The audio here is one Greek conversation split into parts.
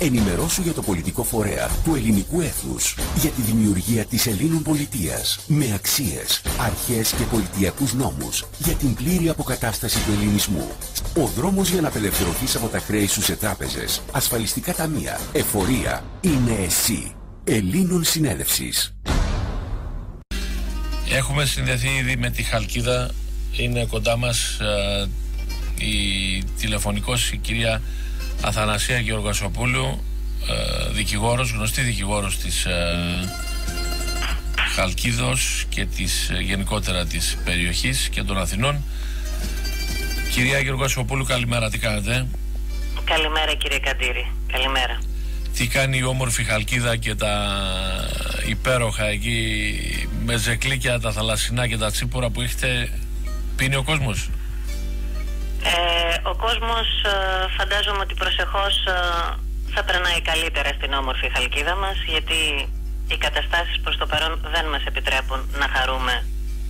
Ενημερώσου για το πολιτικό φορέα του ελληνικού έθνους, για τη δημιουργία της Ελλήνων πολιτείας, με αξίες, αρχές και πολιτιακούς νόμους, για την πλήρη αποκατάσταση του ελληνισμού. Ο δρόμος για να απελευθερωθείς από τα χρέη σου σε τράπεζες, ασφαλιστικά ταμεία, εφορία, είναι εσύ. Ελλήνων Συνέλευσης. Έχουμε συνδεθεί ήδη με τη Χαλκίδα. Είναι κοντά μας τηλεφωνικός η κυρία Αθανασία Γεωργασοπούλου, δικηγόρος, γνωστή δικηγόρος της Χαλκίδος και της γενικότερα της περιοχής και των Αθηνών. Κυρία Γεωργασοπούλου, καλημέρα, τι κάνετε? Καλημέρα κύριε Καντήρη, καλημέρα. Τι κάνει η όμορφη Χαλκίδα και τα υπέροχα εκεί με ζεκλίκια, τα θαλασσινά και τα τσίπουρα που έχετε? Πίνει ο κόσμος? Ο κόσμος φαντάζομαι ότι προσεχώς θα περνάει καλύτερα στην όμορφη Χαλκίδα μας, γιατί οι καταστάσεις προς το παρόν δεν μας επιτρέπουν να χαρούμε.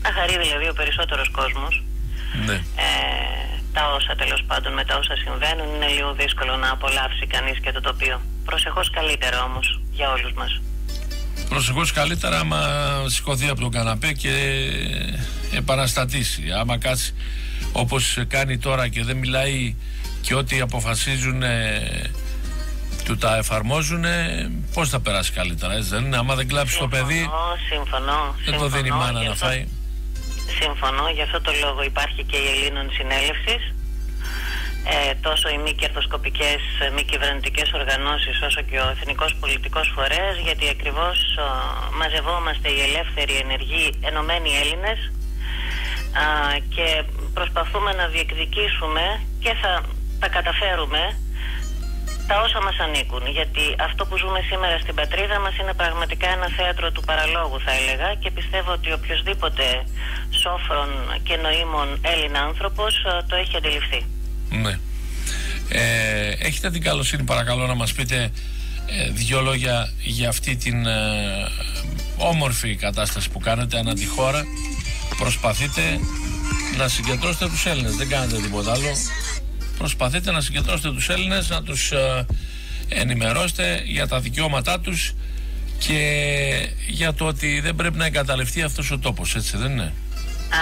Να χαρεί δηλαδή ο περισσότερος κόσμος. Ναι. Τα όσα τέλος πάντων με τα όσα συμβαίνουν είναι λίγο δύσκολο να απολαύσει κανείς και το τοπίο. Προσεχώς καλύτερα όμως για όλους μας. Προσεχώς καλύτερα άμα σηκωθεί από τον καναπέ και επαναστατήσει. Άμα κάτσει όπως κάνει τώρα και δεν μιλάει και ό,τι αποφασίζουν του τα εφαρμόζουν, πώς θα περάσει καλύτερα, έτσι δεν είναι? Άμα δεν κλάψει το παιδί, συμφωνώ, δεν το δίνει η μάνα να φάει. Συμφωνώ, γι' αυτό το λόγο υπάρχει και η Ελλήνων Συνέλευσης. Τόσο οι μη κερδοσκοπικές μη κυβερνητικές οργανώσεις όσο και ο Εθνικός Πολιτικός Φορέας, γιατί ακριβώς μαζευόμαστε οι ελεύθεροι, ενεργοί, ενωμένοι Έλληνες και προσπαθούμε να διεκδικήσουμε και θα τα καταφέρουμε τα όσα μας ανήκουν, γιατί αυτό που ζούμε σήμερα στην πατρίδα μας είναι πραγματικά ένα θέατρο του παραλόγου, θα έλεγα, και πιστεύω ότι οποιοσδήποτε σόφρον και νοήμων Έλληνα άνθρωπος το έχει αντιληφθεί. Ναι. Έχετε την καλοσύνη παρακαλώ να μας πείτε δύο λόγια για αυτή την όμορφη κατάσταση που κάνετε ανά τη χώρα? Προσπαθείτε να συγκεντρώσετε τους Έλληνες, δεν κάνετε τίποτα άλλο. Προσπαθείτε να συγκεντρώσετε τους Έλληνες, να τους ενημερώσετε για τα δικαιώματά τους και για το ότι δεν πρέπει να εγκαταλευτεί αυτός ο τόπος, έτσι δεν είναι?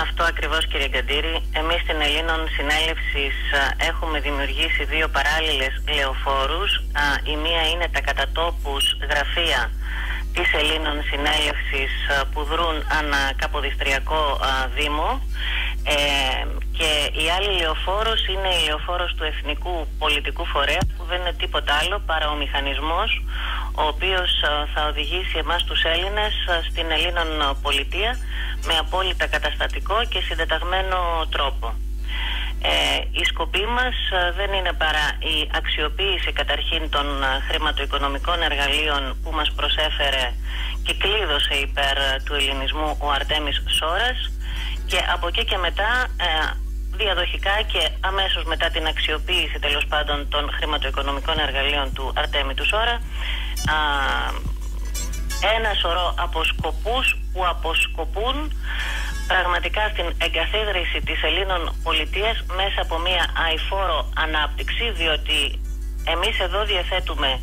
Αυτό ακριβώς κύριε Καντήρη. Εμείς στην Ελλήνων Συνέλευσης έχουμε δημιουργήσει δύο παράλληλες λεωφόρους. Η μία είναι τα κατατόπους γραφεία της Ελλήνων Συνέλευσης που δρούν ανά Καποδιστριακό Δήμο, και η άλλη λεωφόρος είναι η λεωφόρος του Εθνικού Πολιτικού Φορέα, που δεν είναι τίποτα άλλο παρά ο μηχανισμός ο οποίος θα οδηγήσει εμάς τους Έλληνες στην Ελλήνων πολιτεία με απόλυτα καταστατικό και συντεταγμένο τρόπο. Η σκοπή μας δεν είναι παρά η αξιοποίηση καταρχήν των χρηματοοικονομικών εργαλείων που μας προσέφερε και κλείδωσε υπέρ του ελληνισμού ο Αρτέμις Σόρας, και από εκεί και μετά διαδοχικά και αμέσως μετά την αξιοποίηση τέλος πάντων των χρηματοοικονομικών εργαλείων του Αρτέμι του Σόρα, ένα σωρό από σκοπούς που αποσκοπούν πραγματικά στην εγκαθίδρυση της Ελλήνων πολιτείας μέσα από μια αειφόρο ανάπτυξη, διότι εμείς εδώ διαθέτουμε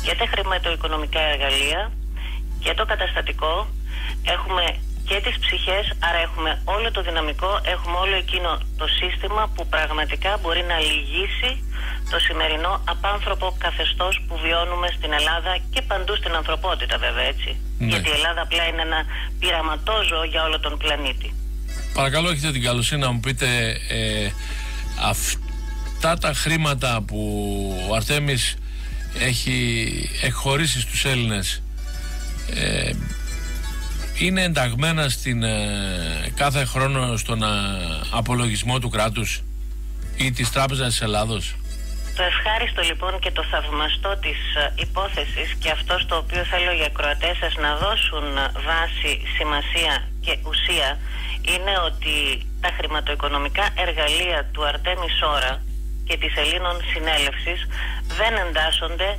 και τα χρηματοοικονομικά εργαλεία και το καταστατικό, έχουμε και τις ψυχές, άρα έχουμε όλο το δυναμικό, έχουμε όλο εκείνο το σύστημα που πραγματικά μπορεί να λυγίσει το σημερινό απάνθρωπο καθεστώς που βιώνουμε στην Ελλάδα και παντού στην ανθρωπότητα βέβαια, έτσι. Ναι. Γιατί η Ελλάδα απλά είναι ένα πειραματόζωο για όλο τον πλανήτη. Παρακαλώ, έχετε την καλοσύνη να μου πείτε αυτά τα χρήματα που ο Αρτέμις έχει εκχωρήσει στους Έλληνες είναι ενταγμένα στην κάθε χρόνο στον απολογισμό του κράτους ή της Τράπεζας της Ελλάδος? Το ευχάριστο λοιπόν και το θαυμαστό της υπόθεσης, και αυτό στο οποίο θέλω οι ακροατές σας να δώσουν βάση, σημασία και ουσία, είναι ότι τα χρηματοοικονομικά εργαλεία του Αρτέμι Σόρα και της Ελλήνων Συνέλευσης δεν εντάσσονται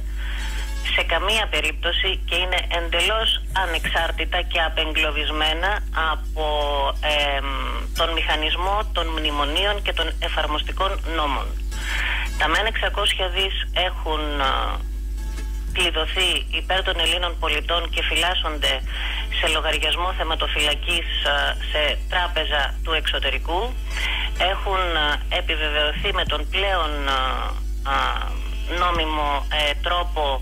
σε καμία περίπτωση και είναι εντελώς ανεξάρτητα και απεγκλωβισμένα από τον μηχανισμό των μνημονίων και των εφαρμοστικών νόμων. Τα ΜΕΝ 600 δις έχουν κλειδωθεί υπέρ των Ελλήνων πολιτών και φυλάσσονται σε λογαριασμό θεματοφυλακής σε τράπεζα του εξωτερικού. Έχουν επιβεβαιωθεί με τον πλέον νόμιμο τρόπο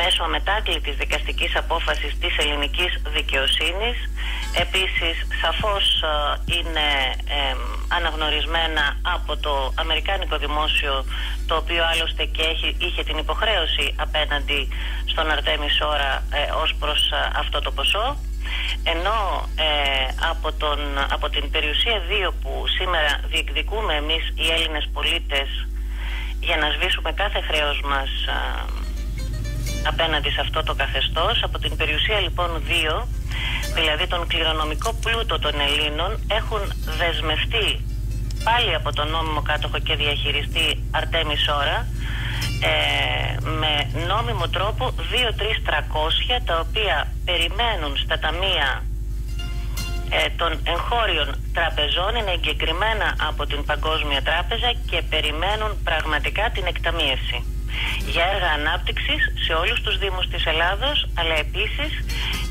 μέσω αμετάκλητης δικαστικής απόφασης της ελληνικής δικαιοσύνης. Επίσης σαφώς είναι αναγνωρισμένα από το αμερικάνικο δημόσιο, το οποίο άλλωστε και είχε την υποχρέωση απέναντι στον Αρτέμι Σόρα ως προς αυτό το ποσό, ενώ από την περιουσία 2 που σήμερα διεκδικούμε εμείς οι Έλληνες πολίτες για να σβήσουμε κάθε χρέος μας απέναντι σε αυτό το καθεστώς, από την περιουσία λοιπόν 2, δηλαδή τον κληρονομικό πλούτο των Ελλήνων, έχουν δεσμευτεί πάλι από τον νόμιμο κάτοχο και διαχειριστή Αρτέμι Σόρα με νόμιμο τρόπο 2-3-300, τα οποία περιμένουν στα ταμεία των εγχώριων τραπεζών, είναι εγκεκριμένα από την Παγκόσμια Τράπεζα και περιμένουν πραγματικά την εκταμίευση για έργα ανάπτυξης σε όλους τους δήμους της Ελλάδος, αλλά επίσης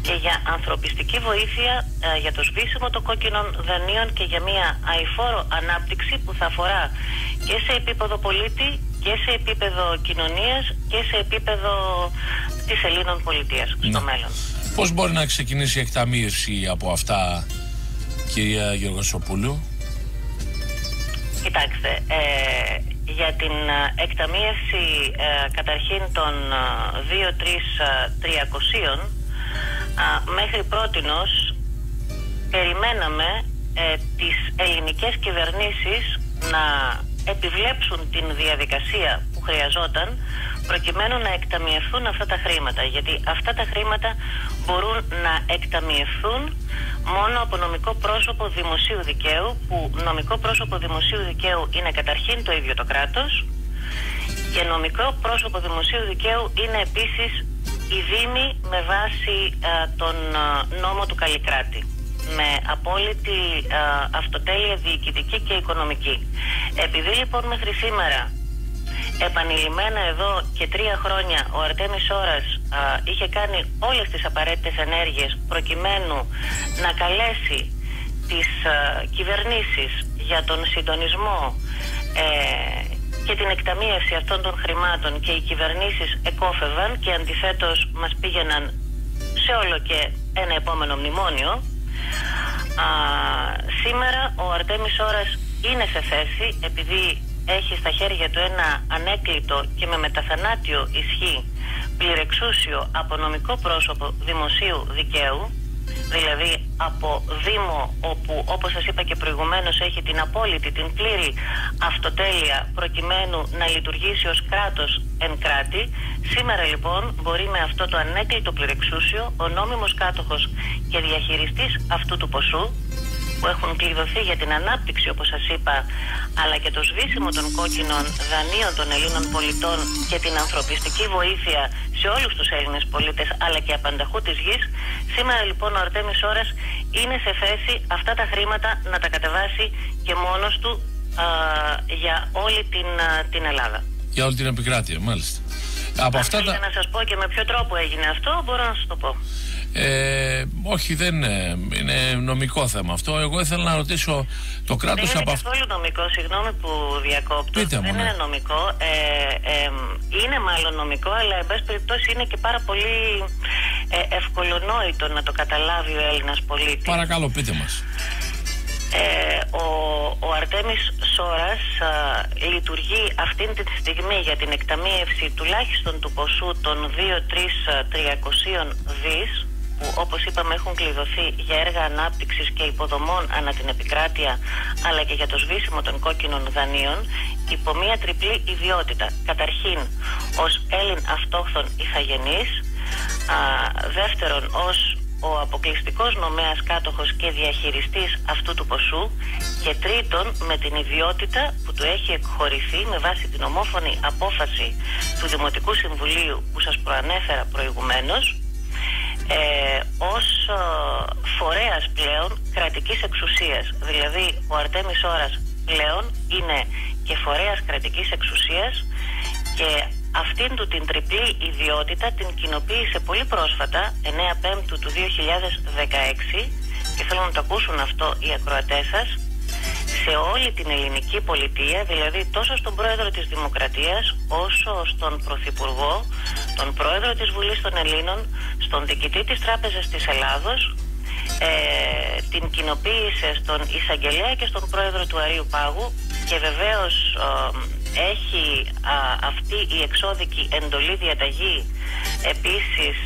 και για ανθρωπιστική βοήθεια για το σβήσιμο των κόκκινων δανείων και για μια αειφόρο ανάπτυξη που θα αφορά και σε επίπεδο πολίτη και σε επίπεδο κοινωνίας και σε επίπεδο της Ελλήνων πολιτείας στο μέλλον. Πώς μπορεί να ξεκινήσει η εκταμείευση από αυτά, κυρία Γεωργασοπούλου? Κοιτάξτε, για την εκταμείευση καταρχήν των 2-3-300 μέχρι πρότινος περιμέναμε τις ελληνικές κυβερνήσεις να επιβλέψουν την διαδικασία που χρειαζόταν προκειμένου να εκταμιευθούν αυτά τα χρήματα, γιατί αυτά τα χρήματα μπορούν να εκταμιευθούν μόνο από νομικό πρόσωπο δημοσίου δικαίου, που νομικό πρόσωπο δημοσίου δικαίου είναι καταρχήν το ίδιο το κράτος, και νομικό πρόσωπο δημοσίου δικαίου είναι επίσης οι δήμοι με βάση τον νόμο του Καλλικράτη, με απόλυτη αυτοτέλεια διοικητική και οικονομική. Επειδή λοιπόν μέχρι σήμερα επανειλημμένα εδώ και 3 χρόνια ο Αρτέμις Σόρας είχε κάνει όλες τις απαραίτητες ενέργειες προκειμένου να καλέσει τις κυβερνήσεις για τον συντονισμό και την εκταμείευση αυτών των χρημάτων, και οι κυβερνήσεις εκόφευαν και αντιθέτως μας πήγαιναν σε όλο και ένα επόμενο μνημόνιο, σήμερα ο Αρτέμις Σόρας είναι σε θέση, επειδή έχει στα χέρια του ένα ανέκλητο και με μεταθανάτιο ισχύ πληρεξούσιο από νομικό πρόσωπο δημοσίου δικαίου, δηλαδή από Δήμο όπου, όπως σας είπα και προηγουμένως, έχει την απόλυτη, την πλήρη αυτοτέλεια προκειμένου να λειτουργήσει ως κράτος εν κράτη. Σήμερα λοιπόν μπορεί με αυτό το ανέκλητο πληρεξούσιο ο νόμιμος κάτοχος και διαχειριστής αυτού του ποσού, που έχουν κλειδωθεί για την ανάπτυξη, όπως σας είπα, αλλά και το σβήσιμο των κόκκινων δανείων των Ελλήνων πολιτών και την ανθρωπιστική βοήθεια σε όλους τους Έλληνες πολίτες, αλλά και απανταχού της γης. Σήμερα λοιπόν ο Αρτέμις Σόρας είναι σε θέση αυτά τα χρήματα να τα κατεβάσει και μόνος του για όλη την Ελλάδα. Για όλη την επικράτεια, μάλιστα. Από αυτά να σας πω και με ποιο τρόπο έγινε αυτό, μπορώ να σας το πω. Όχι, δεν είναι νομικό θέμα αυτό. Εγώ ήθελα να ρωτήσω το κράτος δεν από αυτό. Δεν είναι καθόλου νομικό, συγγνώμη που διακόπτω. Πείτε μου, δεν είναι νομικό. Είναι μάλλον νομικό, αλλά εν πάση περιπτώσει είναι και πάρα πολύ ευκολονόητο να το καταλάβει ο Έλληνας πολίτης. Παρακαλώ, πείτε μας. Ο Αρτέμις Σόρας λειτουργεί αυτήν τη στιγμή για την εκταμείευση τουλάχιστον του ποσού των 2-3-300 δις, που όπως είπαμε έχουν κλειδωθεί για έργα ανάπτυξης και υποδομών ανά την επικράτεια, αλλά και για το σβήσιμο των κόκκινων δανείων, υπό μία τριπλή ιδιότητα. Καταρχήν ως Έλλην αυτόχθον ηθαγενής, δεύτερον ως ο αποκλειστικός νομέας κάτοχος και διαχειριστής αυτού του ποσού, και τρίτον με την ιδιότητα που του έχει εκχωρηθεί με βάση την ομόφωνη απόφαση του Δημοτικού Συμβουλίου που σας προανέφερα προηγουμένως, ως φορέας πλέον κρατικής εξουσίας. Δηλαδή ο Αρτέμις Σόρας πλέον είναι και φορέας κρατικής εξουσίας, και αυτήν του την τριπλή ιδιότητα την κοινοποίησε πολύ πρόσφατα, 9 Πέμπτου του 2016, και θέλω να το ακούσουν αυτό οι ακροατές σας, σε όλη την ελληνική πολιτεία, δηλαδή τόσο στον πρόεδρο της Δημοκρατίας όσο στον πρωθυπουργό, τον πρόεδρο της Βουλής των Ελλήνων, στον διοικητή της Τράπεζας της Ελλάδος, την κοινοποίησε στον εισαγγελέα και στον πρόεδρο του Αρείου Πάγου, και βεβαίως έχει αυτή η εξώδικη εντολή διαταγή. Επίσης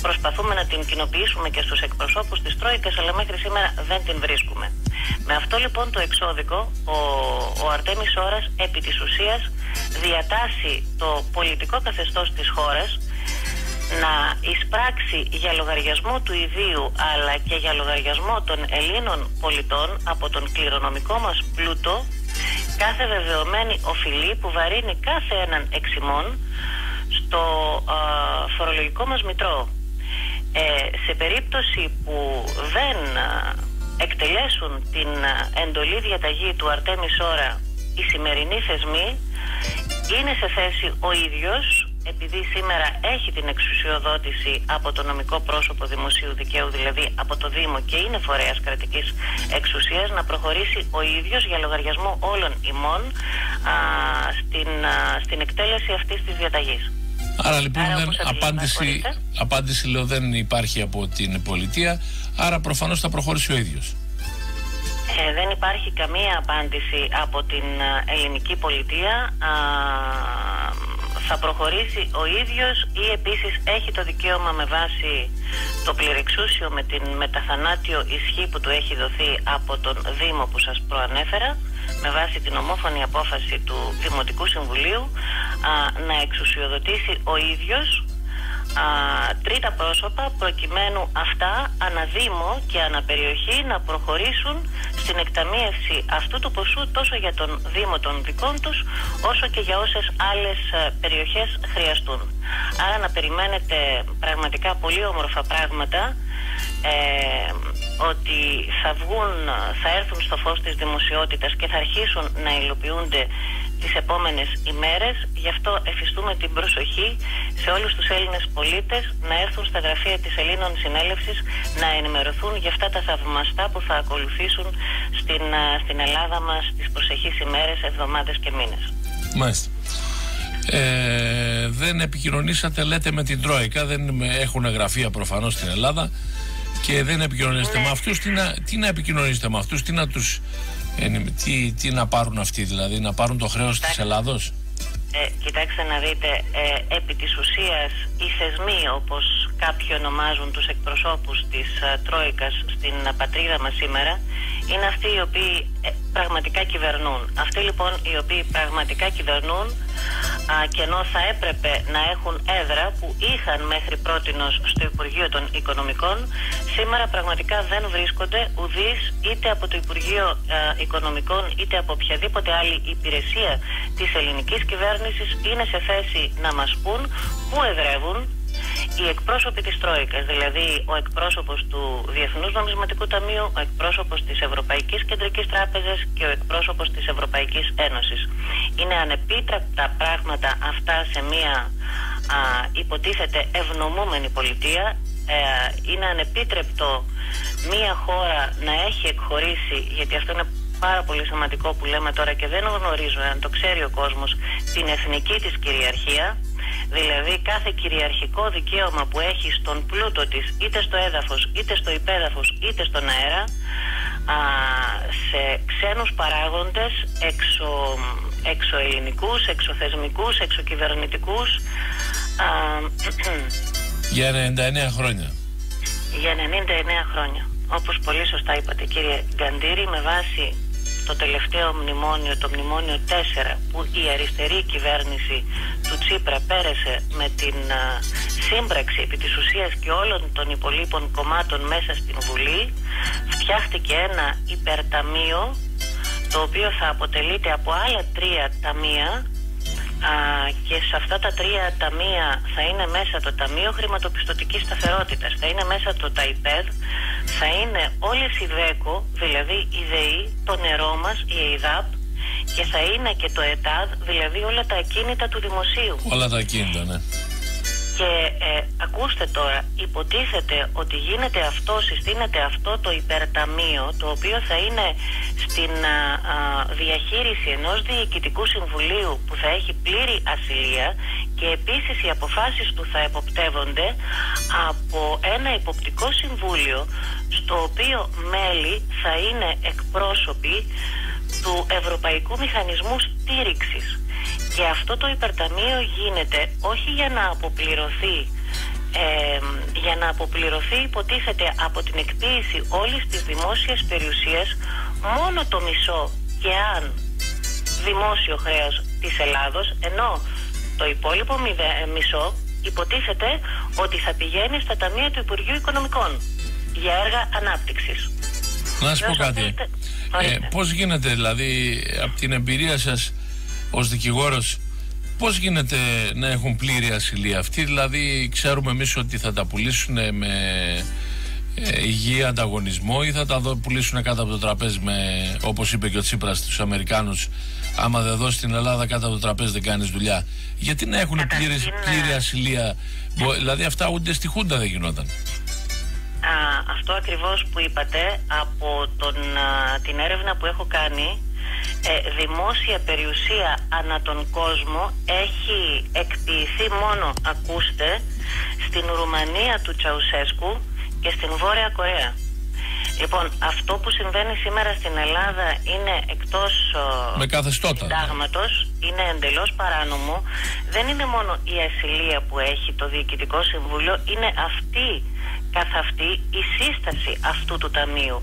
προσπαθούμε να την κοινοποιήσουμε και στους εκπροσώπους της Τρόικας, αλλά μέχρι σήμερα δεν την βρίσκουμε. Με αυτό λοιπόν το εξώδικο ο Αρτέμις Ώρας επί της ουσίας διατάσσει το πολιτικό καθεστώς της χώρας να εισπράξει για λογαριασμό του ιδίου αλλά και για λογαριασμό των Ελλήνων πολιτών από τον κληρονομικό μας πλούτο κάθε βεβαιωμένη οφειλή που βαρύνει κάθε έναν εξημών στο φορολογικό μας μητρό. Σε περίπτωση που δεν εκτελέσουν την εντολή διαταγή του Αρτέμις Ώρα οι σημερινοί θεσμοί, είναι σε θέση ο ίδιος, επειδή σήμερα έχει την εξουσιοδότηση από το νομικό πρόσωπο δημοσίου δικαίου, δηλαδή από το Δήμο, και είναι φορέας κρατικής εξουσίας, να προχωρήσει ο ίδιος για λογαριασμό όλων ημών στην εκτέλεση αυτής της διαταγής. Άρα λοιπόν απάντηση λέω δεν υπάρχει από την πολιτεία, άρα προφανώς θα προχωρήσει ο ίδιος. Δεν υπάρχει καμία απάντηση από την ελληνική πολιτεία. Θα προχωρήσει ο ίδιος ή επίσης έχει το δικαίωμα με βάση το πληρεξούσιο με την μεταθανάτιο ισχύ που του έχει δοθεί από τον Δήμο που σας προανέφερα, με βάση την ομόφωνη απόφαση του Δημοτικού Συμβουλίου, να εξουσιοδοτήσει ο ίδιος τρίτα πρόσωπα προκειμένου αυτά αναδήμο και αναπεριοχή να προχωρήσουν στην εκταμίευση αυτού του ποσού τόσο για τον Δήμο των δικών τους όσο και για όσες άλλες περιοχές χρειαστούν. Άρα να περιμένετε πραγματικά πολύ όμορφα πράγματα, ότι θα έρθουν στο φως της δημοσιότητας και θα αρχίσουν να υλοποιούνται τις επόμενες ημέρες. Γι' αυτό εφιστούμε την προσοχή σε όλους τους Έλληνες πολίτες να έρθουν στα γραφεία της Ελλήνων Συνέλευσης να ενημερωθούν για αυτά τα θαυμαστά που θα ακολουθήσουν στην Ελλάδα μας τις προσεχείς ημέρες, εβδομάδες και μήνες. Μάλιστα. Δεν επικοινωνήσατε, λέτε, με την Τρόικα, δεν έχουν γραφεία προφανώς στην Ελλάδα και δεν επικοινωνήσετε με αυτούς. Τι να επικοινωνήσετε με αυτούς, τι να πάρουν αυτοί, δηλαδή να πάρουν το χρέος της Ελλάδος? Κοιτάξτε να δείτε, επί της ουσίας οι θεσμοί, όπως κάποιοι ονομάζουν τους εκπροσώπους της Τρόικας στην πατρίδα μας σήμερα, είναι αυτοί οι οποίοι πραγματικά κυβερνούν. Αυτοί λοιπόν οι οποίοι πραγματικά κυβερνούν, και ενώ θα έπρεπε να έχουν έδρα που είχαν μέχρι πρότινος στο Υπουργείο των Οικονομικών, σήμερα πραγματικά δεν βρίσκονται ουδείς είτε από το Υπουργείο Οικονομικών είτε από οποιαδήποτε άλλη υπηρεσία της ελληνικής κυβέρνησης είναι σε θέση να μας πούν πού εδρεύουν οι εκπρόσωποι της Τρόικας, δηλαδή ο εκπρόσωπος του Διεθνούς Νομισματικού Ταμείου, ο εκπρόσωπος της Ευρωπαϊκής Κεντρικής Τράπεζας και ο εκπρόσωπος της Ευρωπαϊκής Ένωσης. Είναι ανεπίτρεπτα πράγματα αυτά σε μια υποτίθεται ευνομούμενη πολιτεία. Είναι ανεπίτρεπτο μια χώρα να έχει εκχωρήσει, γιατί αυτό είναι πάρα πολύ σημαντικό που λέμε τώρα και δεν γνωρίζω αν το ξέρει ο κόσμος, την εθνική της κυριαρχία. Δηλαδή κάθε κυριαρχικό δικαίωμα που έχει στον πλούτο της, είτε στο έδαφος, είτε στο υπέδαφος, είτε στον αέρα, σε ξένους παράγοντες, εξωελληνικούς, εξωθεσμικούς, εξωκυβερνητικούς. Για 99 χρόνια. Για 99 χρόνια. Όπως πολύ σωστά είπατε, κύριε Γκαντήρη, με βάση το τελευταίο μνημόνιο, το μνημόνιο 4, που η αριστερή κυβέρνηση του Τσίπρα πέρασε με την σύμπραξη επί της ουσίας και όλων των υπολείπων κομμάτων μέσα στην Βουλή, φτιάχτηκε ένα υπερταμείο το οποίο θα αποτελείται από άλλα 3 ταμεία, και σε αυτά τα 3 ταμεία θα είναι μέσα το Ταμείο Χρηματοπιστωτικής Σταθερότητας, θα είναι μέσα το ΤΑΙΠΕΔ, θα είναι όλες οι ΔΕΚΟ, δηλαδή η ΔΕΗ, το νερό μας, η ΕΙΔΑΠ, και θα είναι και το ΕΤΑΔ, δηλαδή όλα τα ακίνητα του δημοσίου. Όλα τα ακίνητα, ναι. Και ακούστε τώρα, υποτίθεται ότι γίνεται αυτό, συστήνεται αυτό το υπερταμείο, το οποίο θα είναι στην διαχείριση ενός διοικητικού συμβουλίου που θα έχει πλήρη ασυλία, και επίσης οι αποφάσεις του θα εποπτεύονται από ένα υποπτικό συμβούλιο, στο οποίο μέλη θα είναι εκπρόσωποι του Ευρωπαϊκού Μηχανισμού Στήριξης. Και αυτό το υπερταμείο γίνεται όχι για να αποπληρωθεί, υποτίθεται, από την εκποίηση όλης της δημόσιας περιουσίας μόνο το μισό και αν δημόσιο χρέος της Ελλάδος, ενώ το υπόλοιπο μισό υποτίθεται ότι θα πηγαίνει στα ταμεία του Υπουργείου Οικονομικών για έργα ανάπτυξης. Να σας πω κάτι. Πώς γίνεται, δηλαδή, από την εμπειρία σας ως δικηγόρος, πώς γίνεται να έχουν πλήρη ασυλία αυτοί? Δηλαδή, ξέρουμε εμείς ότι θα τα πουλήσουν με υγιή ανταγωνισμό ή θα τα πουλήσουν κάτω από το τραπέζι, όπως είπε και ο Τσίπρας στους Αμερικάνους, άμα δεν δώσει την Ελλάδα κάτω από το τραπέζι δεν κάνεις δουλειά. Γιατί να έχουν πλήρη ασυλία? Δηλαδή αυτά ούτε στη Χούντα δεν γινόταν. Αυτό ακριβώς που είπατε, από την έρευνα που έχω κάνει, δημόσια περιουσία ανά τον κόσμο έχει εκποιηθεί μόνο, ακούστε, στην Ρουμανία του Τσαουσέσκου και στην Βόρεια Κορέα. Λοιπόν, αυτό που συμβαίνει σήμερα στην Ελλάδα είναι εκτός συντάγματος, είναι εντελώς παράνομο. Δεν είναι μόνο η ασυλία που έχει το Διοικητικό Συμβούλιο, είναι αυτή καθ' αυτή η σύσταση αυτού του ταμείου.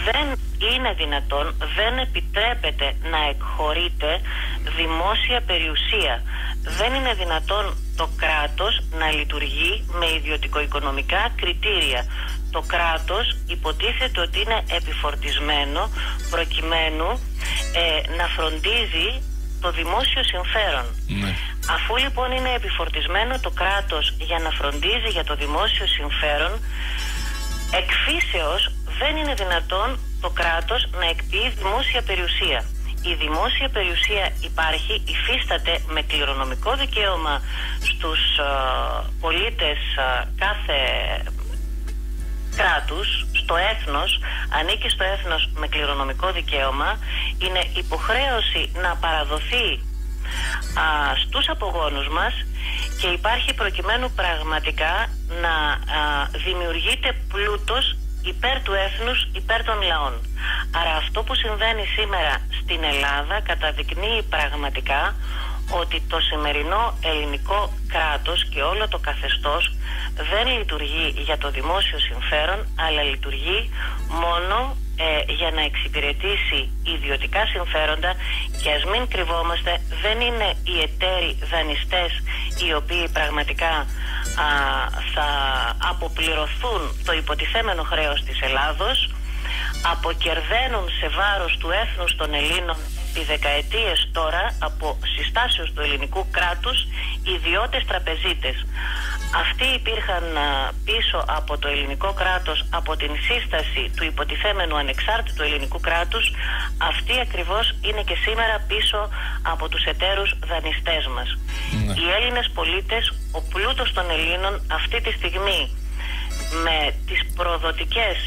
Δεν είναι δυνατόν, δεν επιτρέπεται να εκχωρείται δημόσια περιουσία. Δεν είναι δυνατόν το κράτος να λειτουργεί με ιδιωτικο-οικονομικά κριτήρια. Το κράτος υποτίθεται ότι είναι επιφορτισμένο προκειμένου να φροντίζει το δημόσιο συμφέρον. Ναι. Αφού λοιπόν είναι επιφορτισμένο το κράτος για να φροντίζει για το δημόσιο συμφέρον, εκφύσεως δεν είναι δυνατόν το κράτος να εκποιεί δημόσια περιουσία. Η δημόσια περιουσία υπάρχει, υφίσταται με κληρονομικό δικαίωμα στους πολίτες κάθε κράτους, στο έθνος, ανήκει στο έθνος με κληρονομικό δικαίωμα, είναι υποχρέωση να παραδοθεί στους απογόνους μας και υπάρχει προκειμένου πραγματικά να δημιουργείται πλούτος υπέρ του έθνους, υπέρ των λαών. Άρα αυτό που συμβαίνει σήμερα στην Ελλάδα καταδεικνύει πραγματικά ότι το σημερινό ελληνικό κράτος και όλο το καθεστώς δεν λειτουργεί για το δημόσιο συμφέρον, αλλά λειτουργεί μόνο για να εξυπηρετήσει ιδιωτικά συμφέροντα. Και ας μην κρυβόμαστε, δεν είναι οι εταίροι δανειστές οι οποίοι πραγματικά θα αποπληρωθούν το υποτιθέμενο χρέος της Ελλάδος. Αποκερδαίνουν σε βάρος του έθνους των Ελλήνων επί δεκαετίες τώρα, από συστάσεως του ελληνικού κράτους, ιδιώτες τραπεζίτες. Αυτοί υπήρχαν πίσω από το ελληνικό κράτος, από την σύσταση του υποτιθέμενου ανεξάρτητου ελληνικού κράτους. Αυτοί ακριβώς είναι και σήμερα πίσω από τους εταίρους δανειστές μας. Ναι. Οι Έλληνες πολίτες, ο πλούτος των Ελλήνων αυτή τη στιγμή, με τις προδοτικές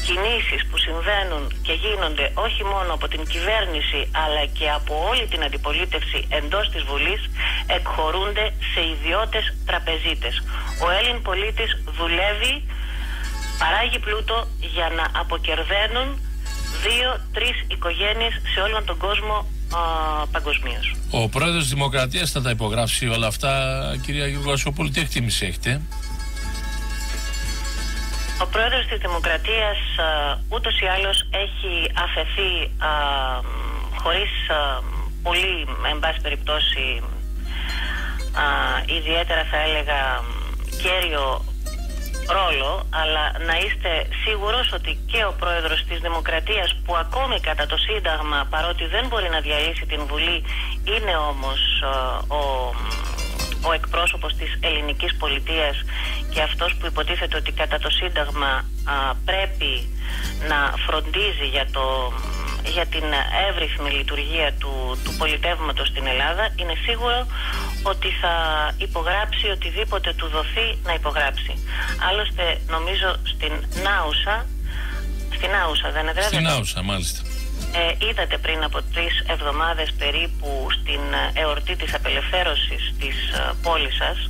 κινήσεις που συμβαίνουν και γίνονται όχι μόνο από την κυβέρνηση αλλά και από όλη την αντιπολίτευση εντός της Βουλής, εκχωρούνται σε ιδιώτες τραπεζίτες. Ο Έλλην πολίτης δουλεύει, παράγει πλούτο για να αποκερδαίνουν 2-3 οικογένειες σε όλον τον κόσμο παγκοσμίως. Ο πρόεδρος της Δημοκρατίας θα τα υπογράψει όλα αυτά, κυρία Γεωργασοπούλου? Τι εκτίμηση έχετε? Ο πρόεδρος της Δημοκρατίας ούτως ή άλλως έχει αφαιθεί χωρίς πολύ, εν πάση περιπτώσει, ιδιαίτερα θα έλεγα κέριο ρόλο, αλλά να είστε σίγουρος ότι και ο πρόεδρος της Δημοκρατίας, που ακόμη κατά το Σύνταγμα, παρότι δεν μπορεί να διαλύσει την Βουλή, είναι όμως ο εκπρόσωπος της ελληνικής πολιτείας και αυτός που υποτίθεται ότι κατά το Σύνταγμα πρέπει να φροντίζει για το για την εύρυθμη λειτουργία του πολιτεύματος στην Ελλάδα, είναι σίγουρο ότι θα υπογράψει οτιδήποτε του δοθεί να υπογράψει. Άλλωστε νομίζω στην Άουσα δεν εδρεύεται? Στην Άουσα, μάλιστα. Είδατε πριν από 3 εβδομάδες περίπου στην εορτή της απελευθέρωσης της πόλης σας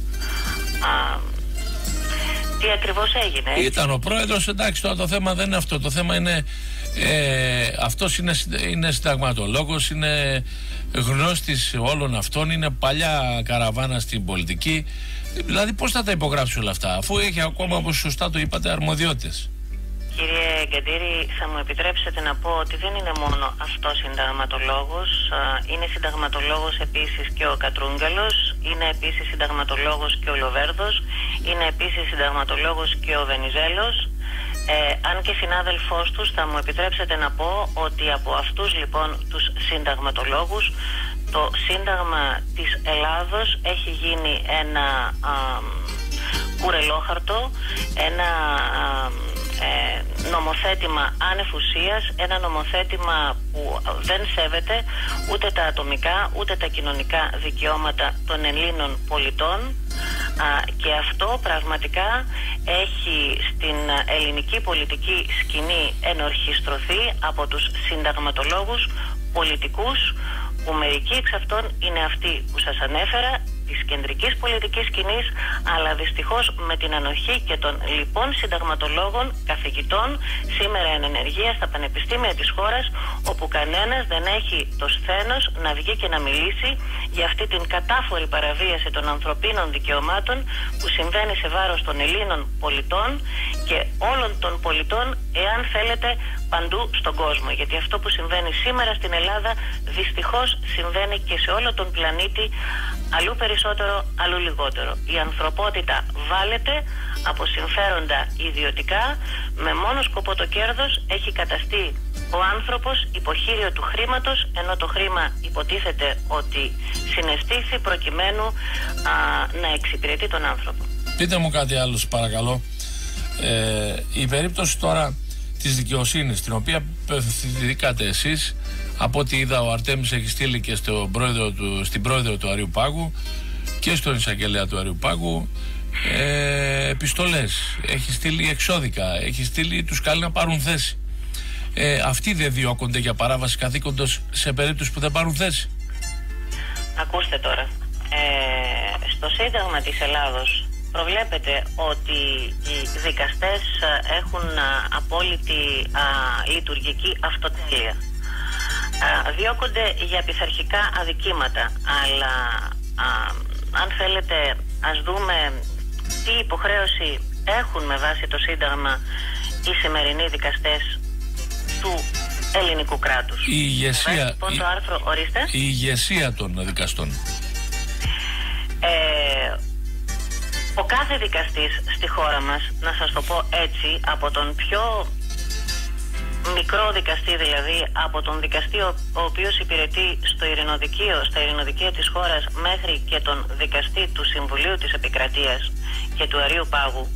τι ακριβώς έγινε? Ήταν ο πρόεδρος, εντάξει, τώρα το θέμα δεν είναι αυτό. Το θέμα είναι αυτός είναι συνταγματολόγος, είναι γνώστης όλων αυτών, είναι παλιά καραβάνα στην πολιτική. Δηλαδή πώς θα τα υπογράψει όλα αυτά, αφού έχει ακόμα, όπως σωστά το είπατε, αρμοδιότητες? Κύριε Γκαντήρη, θα μου επιτρέψετε να πω ότι δεν είναι μόνο αυτός συνταγματολόγος, είναι συνταγματολόγος επίσης και ο Κατρούγκαλος, είναι επίσης συνταγματολόγος και ο Λοβέρδος, είναι επίσης συνταγματολόγος και ο Βενιζέλος. Αν και συνάδελφός τους, θα μου επιτρέψετε να πω ότι από αυτούς λοιπόν τους συνταγματολόγους το Σύνταγμα της Ελλάδος έχει γίνει ένα κουρελόχαρτο, ένα νομοθέτημα άνευ ουσίας, ένα νομοθέτημα που δεν σέβεται ούτε τα ατομικά ούτε τα κοινωνικά δικαιώματα των Ελλήνων πολιτών, και αυτό πραγματικά έχει στην ελληνική πολιτική σκηνή ενορχιστρωθεί από τους συνταγματολόγους πολιτικούς, που μερικοί εξ αυτών είναι αυτοί που σας ανέφερα, της κεντρικής πολιτικής σκηνής, αλλά δυστυχώς με την ανοχή και των λοιπών συνταγματολόγων, καθηγητών, σήμερα εν ενεργεία στα πανεπιστήμια της χώρας, όπου κανένας δεν έχει το σθένος να βγει και να μιλήσει για αυτή την κατάφορη παραβίαση των ανθρωπίνων δικαιωμάτων που συμβαίνει σε βάρος των Ελλήνων πολιτών και όλων των πολιτών, εάν θέλετε, παντού στον κόσμο. Γιατί αυτό που συμβαίνει σήμερα στην Ελλάδα δυστυχώς συμβαίνει και σε όλο τον πλανήτη, αλλού περισσότερο, αλλού λιγότερο. Η ανθρωπότητα βάλεται από συμφέροντα ιδιωτικά, με μόνο σκοπό το κέρδος. Έχει καταστεί ο άνθρωπος υποχείριο του χρήματος, ενώ το χρήμα υποτίθεται ότι συναισθήθη προκειμένου να εξυπηρετεί τον άνθρωπο. Πείτε μου κάτι άλλο, παρακαλώ. Η περίπτωση τώρα της δικαιοσύνης, την οποίαευθυνθήκατε εσείς, από ό,τι είδα ο Αρτέμις έχει στείλει και στην πρόεδρο του Αριουπάγου και στον εισαγγελέα του Αριουπάγου επιστολές, έχει στείλει εξώδικα, έχει στείλει, τους καλεί να πάρουν θέση. Αυτοί δεν διώκονται για παράβαση καθήκοντος σε περίπτωση που δεν πάρουν θέση? Ακούστε τώρα, στο Σύνταγμα της Ελλάδος προβλέπεται ότι οι δικαστές έχουν απόλυτη λειτουργική αυτοτέλεια. Διώκονται για πειθαρχικά αδικήματα, αλλά αν θέλετε ας δούμε τι υποχρέωση έχουν με βάση το Σύνταγμα οι σημερινοί δικαστές του ελληνικού κράτους. Η ηγεσία, λοιπόν, το άρθρο, ορίστε. Η ηγεσία των δικαστών. Ο κάθε δικαστής στη χώρα μας, να σας το πω έτσι, από τον πιο μικρό δικαστή, δηλαδή από τον δικαστή ο οποίος υπηρετεί στα ειρηνοδικεία της χώρας, μέχρι και τον δικαστή του Συμβουλίου της Επικρατείας και του Αρείου Πάγου,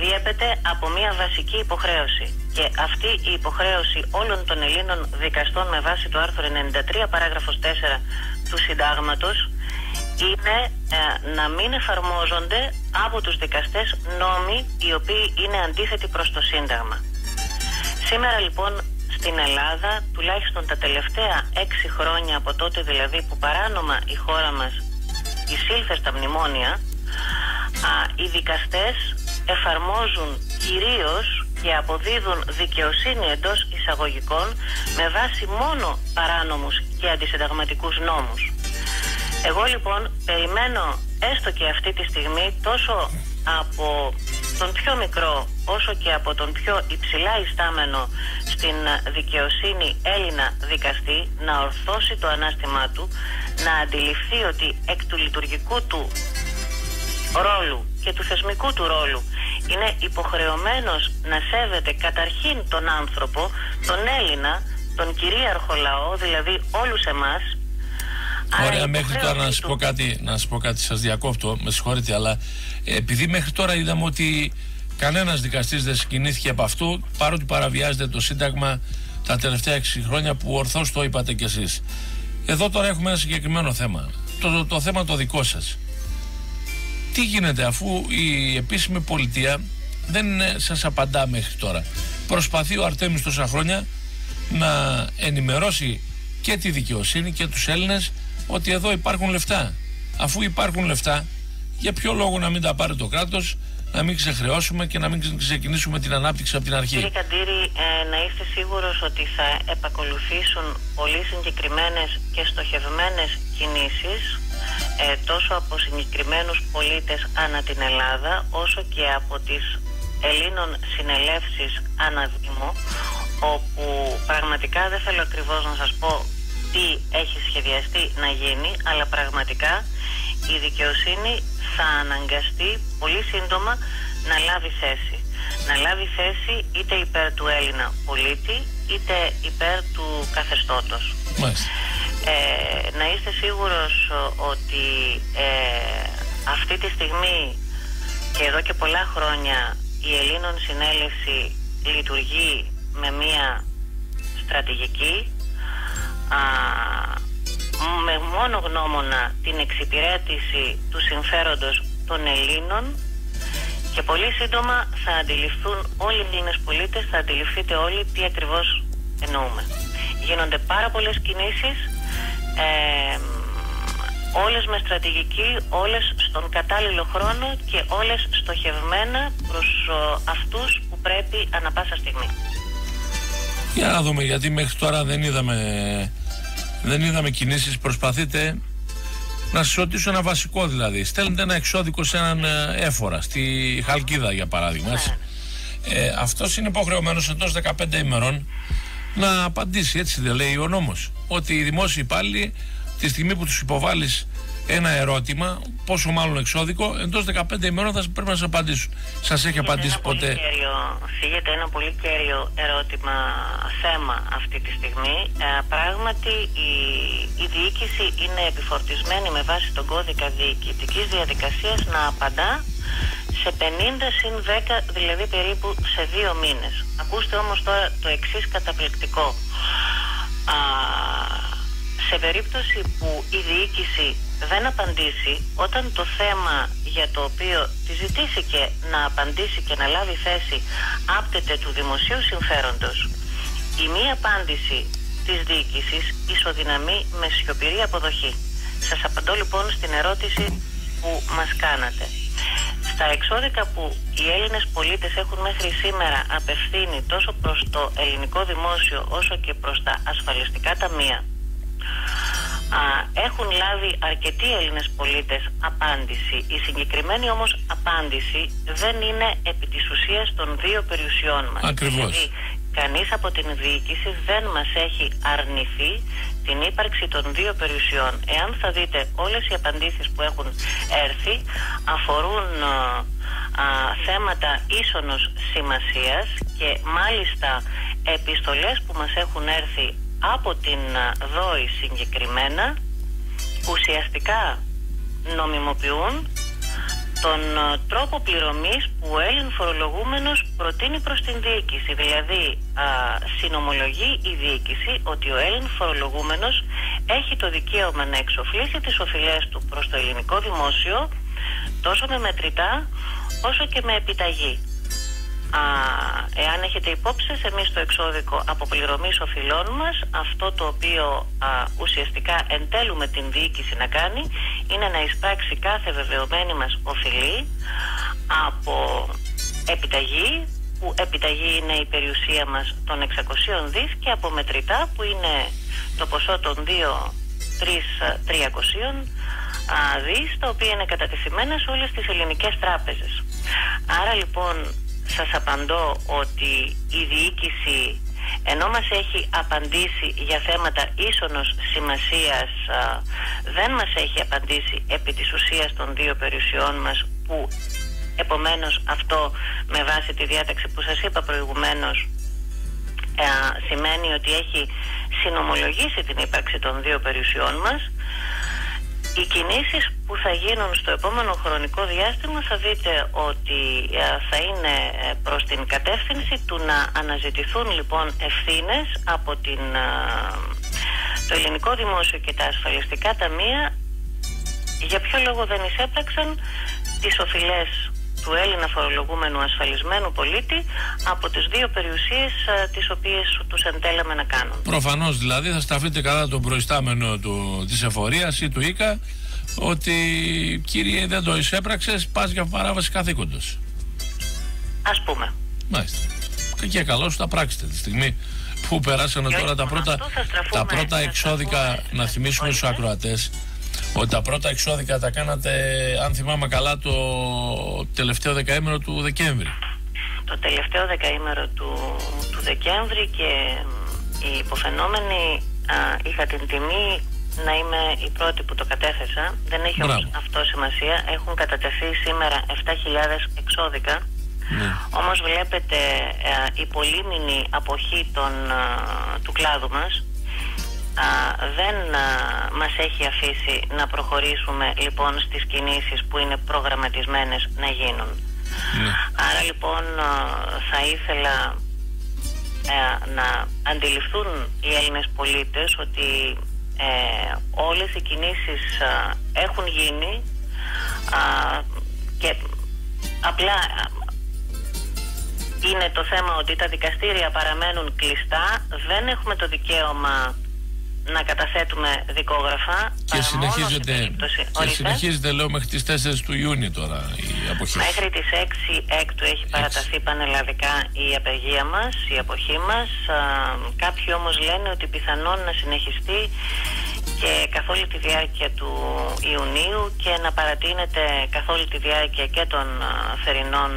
διέπεται από μια βασική υποχρέωση. Και αυτή η υποχρέωση όλων των Ελλήνων δικαστών με βάση το άρθρο 93 παράγραφος 4 του Συντάγματος είναι να μην εφαρμόζονται από τους δικαστές νόμοι οι οποίοι είναι αντίθετοι προς το Σύνταγμα. Σήμερα λοιπόν στην Ελλάδα, τουλάχιστον τα τελευταία 6 χρόνια, από τότε δηλαδή που παράνομα η χώρα μας εισήλθε στα μνημόνια, οι δικαστές εφαρμόζουν κυρίως και αποδίδουν δικαιοσύνη εντός εισαγωγικών με βάση μόνο παράνομους και αντισυνταγματικούς νόμους. Εγώ λοιπόν περιμένω έστω και αυτή τη στιγμή τόσο από τον πιο μικρό όσο και από τον πιο υψηλά ιστάμενο στην δικαιοσύνη Έλληνα δικαστή να ορθώσει το ανάστημά του, να αντιληφθεί ότι εκ του λειτουργικού του ρόλου και του θεσμικού του ρόλου είναι υποχρεωμένος να σέβεται καταρχήν τον άνθρωπο, τον Έλληνα, τον κυρίαρχο λαό, δηλαδή όλους εμάς. Ωραία, μέχρι τώρα να σας πω κάτι, σας διακόπτω, με συγχωρείτε, αλλά επειδή μέχρι τώρα είδαμε ότι κανένας δικαστής δεν συγκινήθηκε από αυτού, παρότι παραβιάζεται το Σύνταγμα, τα τελευταία 6 χρόνια που ορθώς το είπατε κι εσείς. Εδώ τώρα έχουμε ένα συγκεκριμένο θέμα, το θέμα το δικό σας. Τι γίνεται αφού η επίσημη πολιτεία δεν σας απαντά μέχρι τώρα? Προσπαθεί ο Αρτέμις τόσα χρόνια να ενημερώσει και τη δικαιοσύνη και τους Έλληνες ότι εδώ υπάρχουν λεφτά. Αφού υπάρχουν λεφτά, για ποιο λόγο να μην τα πάρει το κράτος, να μην ξεχρεώσουμε και να μην ξεκινήσουμε την ανάπτυξη από την αρχή? Κύριε Καντήρη, να είστε σίγουρος ότι θα επακολουθήσουν πολύ συγκεκριμένες και στοχευμένες κινήσεις τόσο από συγκεκριμένους πολίτες ανά την Ελλάδα, όσο και από τις Ελλήνων συνελεύσεις ανά Δήμο, όπου πραγματικά δεν θέλω ακριβώς να σας πω τι έχει σχεδιαστεί να γίνει, αλλά πραγματικά η δικαιοσύνη θα αναγκαστεί πολύ σύντομα να λάβει θέση. Να λάβει θέση είτε υπέρ του Έλληνα πολίτη, είτε υπέρ του καθεστώτος. Να είστε σίγουρος ότι αυτή τη στιγμή και εδώ και πολλά χρόνια η Ελλήνων Συνέλευση λειτουργεί με μία στρατηγική, με μόνο γνώμονα την εξυπηρέτηση του συμφέροντος των Ελλήνων, και πολύ σύντομα θα αντιληφθούν όλοι οι Έλληνες πολίτες, θα αντιληφθείτε όλοι τι ακριβώς εννοούμε. Γίνονται πάρα πολλές κινήσεις, όλες με στρατηγική, όλες στον κατάλληλο χρόνο και όλες στοχευμένα προς αυτούς που πρέπει ανά πάσα στιγμή. Για να δούμε, γιατί μέχρι τώρα δεν είδαμε κινήσεις. Προσπαθείτε να σας ρωτήσω ένα βασικό, δηλαδή στέλνετε ένα εξώδικο σε έναν έφορα στη Χαλκίδα για παράδειγμα, έτσι. Αυτός είναι υποχρεωμένος εντός 15 ημερών να απαντήσει, έτσι δεν λέει ο νόμος, ότι οι δημόσιοι υπάλληλοι τη στιγμή που τους υποβάλεις ένα ερώτημα, πόσο μάλλον εξώδικο, εντός 15 ημερών θα πρέπει να σας απαντήσουν. Σας έχει απαντήσει ποτέ? Φύγεται ένα πολύ κέριο ερώτημα, θέμα αυτή τη στιγμή. Πράγματι η διοίκηση είναι επιφορτισμένη με βάση τον κώδικα διοικητικής διαδικασίας να απαντά σε 50 συν 10, δηλαδή περίπου σε 2 μήνες. Ακούστε όμως τώρα το εξής καταπληκτικό. Σε περίπτωση που η διοίκηση δεν απαντήσει, όταν το θέμα για το οποίο τη ζητήθηκε να απαντήσει και να λάβει θέση άπτεται του δημοσίου συμφέροντος, η μη απάντηση της διοίκησης ισοδυναμεί με σιωπηρή αποδοχή. Σας απαντώ λοιπόν στην ερώτηση που μας κάνατε. Στα εξώδικα που οι Έλληνες πολίτες έχουν μέχρι σήμερα απευθύνει τόσο προς το ελληνικό δημόσιο όσο και προς τα ασφαλιστικά ταμεία, έχουν λάβει αρκετοί Έλληνες πολίτες απάντηση. Η συγκεκριμένη όμως απάντηση δεν είναι επί της ουσίας των 2 περιουσιών μας. Ακριβώς. Δηλαδή, κανείς από την διοίκηση δεν μας έχει αρνηθεί την ύπαρξη των 2 περιουσιών. Εάν θα δείτε, όλες οι απαντήσεις που έχουν έρθει αφορούν θέματα ίσονος σημασίας, και μάλιστα επιστολές που μας έχουν έρθει από την ΔΟΗ συγκεκριμένα ουσιαστικά νομιμοποιούν τον τρόπο πληρωμής που ο Έλλην φορολογούμενος προτείνει προς την διοίκηση. Δηλαδή συνομολογεί η διοίκηση ότι ο Έλλην φορολογούμενος έχει το δικαίωμα να εξοφλήσει τις οφειλές του προς το ελληνικό δημόσιο τόσο με μετρητά όσο και με επιταγή. Εάν έχετε υπόψη σας, εμείς στο εξώδικο αποπληρωμής οφειλών μας, αυτό το οποίο ουσιαστικά εντέλουμε την διοίκηση να κάνει είναι να εισπράξει κάθε βεβαιωμένη μας οφειλή από επιταγή, που επιταγή είναι η περιουσία μας των 600 δις, και από μετρητά που είναι το ποσό των 2-300 δις, τα οποία είναι κατατεθειμένα σε όλες τις ελληνικές τράπεζες. Άρα λοιπόν σας απαντώ ότι η διοίκηση, ενώ μας έχει απαντήσει για θέματα ίσονος σημασίας, δεν μας έχει απαντήσει επί της ουσίας των 2 περιουσιών μας, που επομένως αυτό με βάση τη διάταξη που σας είπα προηγουμένως σημαίνει ότι έχει συνομολογήσει την ύπαρξη των 2 περιουσιών μας. Οι κινήσεις που θα γίνουν στο επόμενο χρονικό διάστημα θα δείτε ότι θα είναι προς την κατεύθυνση του να αναζητηθούν λοιπόν ευθύνες από το ελληνικό δημόσιο και τα ασφαλιστικά ταμεία για ποιο λόγο δεν εισέπραξαν τις οφειλές του Έλληνα φορολογούμενου ασφαλισμένου πολίτη από τις δύο περιουσίες τις οποίες τους εντέλαμε να κάνουν. Προφανώς δηλαδή θα σταθείτε κατά τον προϊστάμενο της εφορίας ή του ΙΚΑ ότι κύριε δεν το εισέπραξες, πας για παράβαση καθήκοντος. Ας πούμε. Μάλιστα. Και καλώς τα πράξετε τη στιγμή που περάσανε τώρα τα πρώτα εξώδικα, να θυμίσουμε στους ακροατές ότι τα πρώτα εξώδικα τα κάνατε, αν θυμάμαι καλά, το τελευταίο δεκαήμερο του Δεκέμβρη. Το τελευταίο δεκαήμερο του Δεκέμβρη και οι υποφαινόμενοι είχα την τιμή να είμαι η πρώτη που το κατέθεσα. Δεν έχει όμως αυτό σημασία. Έχουν κατατεθεί σήμερα 7.000 εξώδικα. Όμως βλέπετε η πολύμηνη αποχή του κλάδου μας δεν μας έχει αφήσει να προχωρήσουμε λοιπόν στις κινήσεις που είναι προγραμματισμένες να γίνουν. Άρα λοιπόν θα ήθελα να αντιληφθούν οι Έλληνες πολίτες ότι όλες οι κινήσεις έχουν γίνει και απλά είναι το θέμα ότι τα δικαστήρια παραμένουν κλειστά, δεν έχουμε το δικαίωμα να καταθέτουμε δικόγραφα. Και συνεχίζεται λέω μέχρι τις 4 του Ιούνιου τώρα η αποχή. Μέχρι τις 6 έκτου έχει παραταθεί πανελλαδικά η απεργία μας, η αποχή μας. Κάποιοι όμως λένε ότι πιθανόν να συνεχιστεί και καθ' όλη τη διάρκεια του Ιουνίου και να παρατείνεται καθ' όλη τη διάρκεια και των θερινών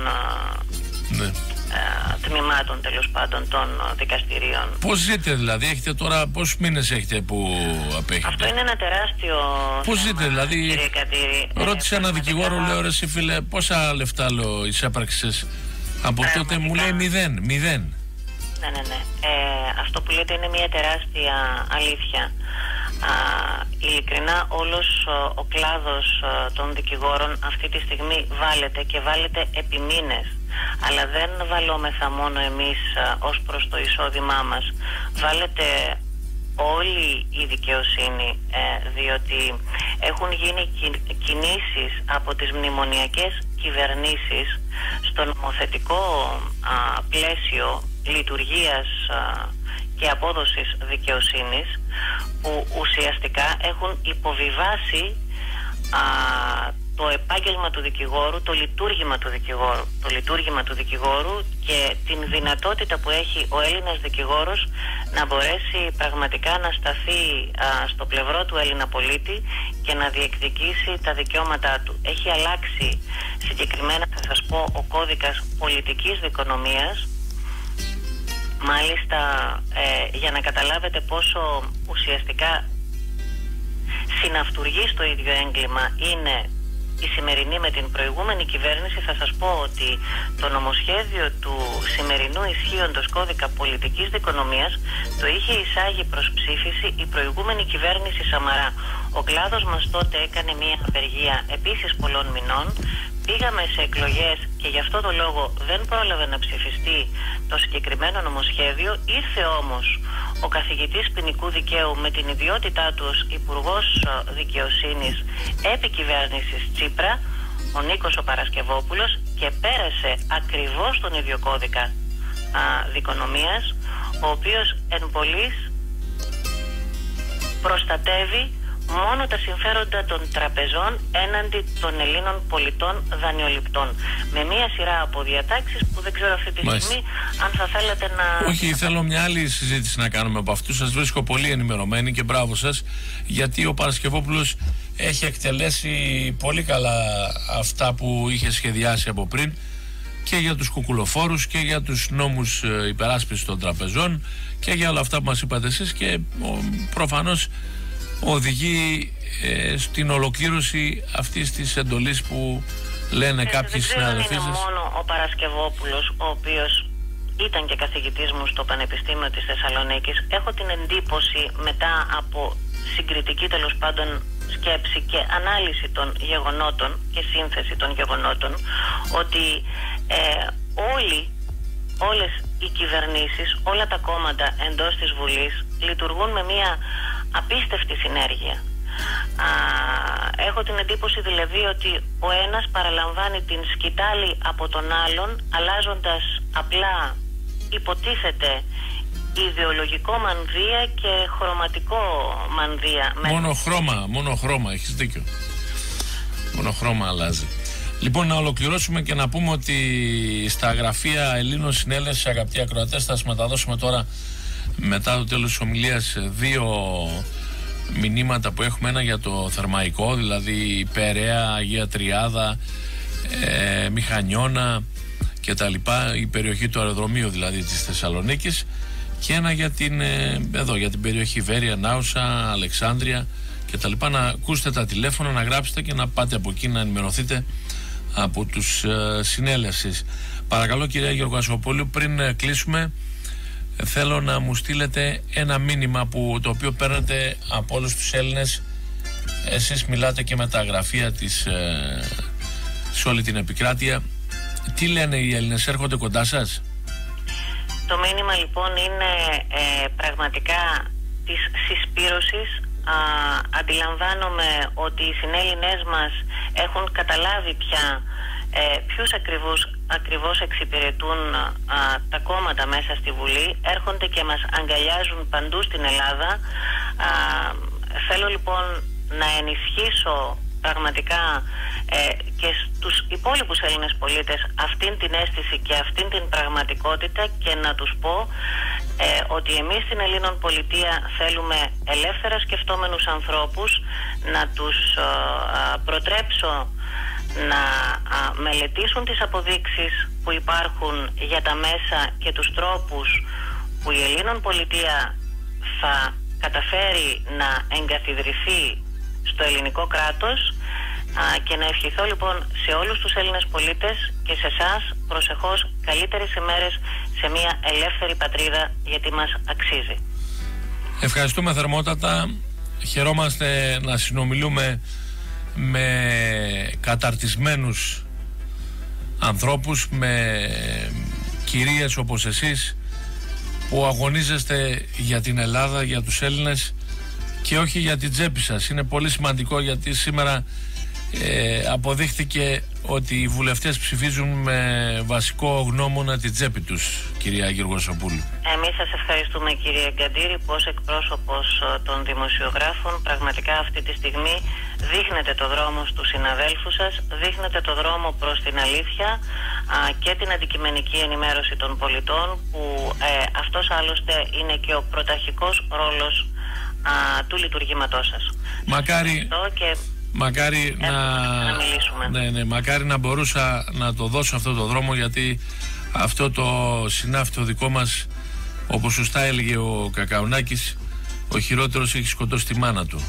τμήματων τέλος πάντων των δικαστηρίων. Πώς ζείτε δηλαδή, έχετε τώρα, πόσους μήνες έχετε που απέχετε? Αυτό είναι ένα τεράστιο πώς θέμα, ζείτε δηλαδή, κύριε Καντήρη. Ρώτησα ένα δικηγόρο, λέω ρε εσύ φίλε, πόσα λεφτά εισέπραξες? Από τότε μου λέει 0. Ναι. Αυτό που λέτε είναι μια τεράστια αλήθεια. Ειλικρινά όλος ο κλάδος των δικηγόρων αυτή τη στιγμή βάλετε επί μήνες. Αλλά δεν βαλόμεθα μόνο εμείς ως προς το εισόδημά μας. Βάλετε όλη η δικαιοσύνη, διότι έχουν γίνει κινήσεις από τις μνημονιακές κυβερνήσεις στο νομοθετικό πλαίσιο λειτουργίας και απόδοσης δικαιοσύνης που ουσιαστικά έχουν υποβιβάσει το επάγγελμα του δικηγόρου, το λειτουργήμα του δικηγόρου και την δυνατότητα που έχει ο Έλληνας δικηγόρος να μπορέσει πραγματικά να σταθεί στο πλευρό του Έλληνα πολίτη και να διεκδικήσει τα δικαιώματά του. Έχει αλλάξει συγκεκριμένα, θα σας πω, ο κώδικας πολιτικής δικονομίας. Μάλιστα, για να καταλάβετε πόσο ουσιαστικά συναυτουργεί στο ίδιο έγκλημα είναι η σημερινή με την προηγούμενη κυβέρνηση, θα σας πω ότι το νομοσχέδιο του σημερινού ισχύοντος κώδικα πολιτικής δικονομίας το είχε εισάγει προς ψήφιση η προηγούμενη κυβέρνηση Σαμαρά. Ο κλάδος μας τότε έκανε μια απεργία επίσης πολλών μηνών. Πήγαμε σε εκλογές και γι' αυτό το λόγο δεν πρόλαβε να ψηφιστεί το συγκεκριμένο νομοσχέδιο. Ήρθε όμως ο καθηγητής ποινικού δικαίου με την ιδιότητά του ως Υπουργός Δικαιοσύνης επί κυβέρνησης Τσίπρα, ο Νίκος ο Παρασκευόπουλος, και πέρασε ακριβώς τον ίδιο κώδικα δικονομίας, ο οποίος εν πολλοίς προστατεύει μόνο τα συμφέροντα των τραπεζών έναντι των Ελλήνων πολιτών δανειοληπτών. Με μία σειρά από διατάξεις που δεν ξέρω αυτή τη στιγμή αν θα θέλετε να... Όχι, θέλω μια άλλη συζήτηση να κάνουμε από αυτού. Σας βρίσκω πολύ ενημερωμένοι και μπράβο σας, γιατί ο Παρασκευόπουλος έχει εκτελέσει πολύ καλά αυτά που είχε σχεδιάσει από πριν και για τους κουκουλοφόρους και για τους νόμους υπεράσπισης των τραπεζών και για όλα αυτά που μας είπατε εσείς, και προφανώς οδηγεί στην ολοκλήρωση αυτής της εντολής που λένε κάποιοι συνάδελφοί σας. Δεν είναι μόνο ο Παρασκευόπουλος, ο οποίος ήταν και καθηγητής μου στο Πανεπιστήμιο της Θεσσαλονίκης. Έχω την εντύπωση, μετά από συγκριτική τέλος πάντων σκέψη και ανάλυση των γεγονότων και σύνθεση των γεγονότων, ότι όλες οι κυβερνήσεις, όλα τα κόμματα εντός της Βουλής λειτουργούν με μια απίστευτη συνέργεια. Έχω την εντύπωση δηλαδή ότι ο ένας παραλαμβάνει την σκητάλη από τον άλλον, αλλάζοντας απλά, υποτίθεται, ιδεολογικό μανδύα και χρωματικό μανδύα. Μόνο χρώμα, έχεις δίκιο. Μόνο χρώμα αλλάζει. Λοιπόν, να ολοκληρώσουμε και να πούμε ότι στα γραφεία Ελλήνων Συνέλευσης, αγαπητοί ακροατές, θα σας μεταδώσουμε τώρα μετά το τέλος της ομιλίας 2 μηνύματα που έχουμε. Ένα για το Θερμαϊκό, δηλαδή Περαία, Αγία Τριάδα, Μηχανιώνα και τα λοιπά, η περιοχή του αεροδρομίου δηλαδή της Θεσσαλονίκης, και ένα για την περιοχή Βέρεια, Νάουσα, Αλεξάνδρεια και τα λοιπά. Να ακούσετε τα τηλέφωνα, να γράψετε και να πάτε από εκεί να ενημερωθείτε από τους συνέλευσεις. Παρακαλώ, κυρία Γεωργασοπούλου, πριν κλείσουμε, θέλω να μου στείλετε ένα μήνυμα το οποίο παίρνετε από όλους τους Έλληνες. Εσείς μιλάτε και με τα γραφεία σε όλη την επικράτεια. Τι λένε οι Έλληνες, έρχονται κοντά σας? Το μήνυμα λοιπόν είναι πραγματικά της συσπήρωσης. Αντιλαμβάνομαι ότι οι συνέλληνές μας έχουν καταλάβει πια ποιους ακριβώς εξυπηρετούν τα κόμματα μέσα στη Βουλή. Έρχονται και μας αγκαλιάζουν παντού στην Ελλάδα. Θέλω λοιπόν να ενισχύσω πραγματικά και στους υπόλοιπους Έλληνες πολίτες αυτήν την αίσθηση και αυτήν την πραγματικότητα, και να τους πω ότι εμείς στην Ελλήνων πολιτεία θέλουμε ελεύθερα σκεφτόμενους ανθρώπους, να τους προτρέψω να μελετήσουν τις αποδείξεις που υπάρχουν για τα μέσα και τους τρόπους που η Ελλήνων πολιτεία θα καταφέρει να εγκαθιδρυθεί στο ελληνικό κράτος, και να ευχηθώ λοιπόν σε όλους τους Έλληνες πολίτες και σε εσάς προσεχώς καλύτερες ημέρες σε μια ελεύθερη πατρίδα, γιατί μας αξίζει. Ευχαριστούμε θερμότατα. Χαιρόμαστε να συνομιλούμε με καταρτισμένους ανθρώπους, με κυρίες όπως εσείς που αγωνίζεστε για την Ελλάδα, για τους Έλληνες και όχι για την τσέπη σας. Είναι πολύ σημαντικό, γιατί σήμερα αποδείχθηκε ότι οι βουλευτές ψηφίζουν με βασικό γνώμονα την τσέπη τους, κυρία Γεωργασοπούλου. Εμείς σας ευχαριστούμε, κύριε Γκαντήρη, που ως εκπρόσωπος των δημοσιογράφων πραγματικά αυτή τη στιγμή δείχνετε το δρόμο στους συναδέλφους σας, δείχνετε το δρόμο προς την αλήθεια και την αντικειμενική ενημέρωση των πολιτών, που αυτός άλλωστε είναι και ο πρωταρχικός ρόλος του λειτουργήματός σας. Μακάρι να μπορούσα να το δώσω αυτό το δρόμο, γιατί αυτό το συνάφι το δικό μας, όπως σωστά έλεγε ο Κακαουνάκης, ο χειρότερος έχει σκοτώσει τη μάνα του.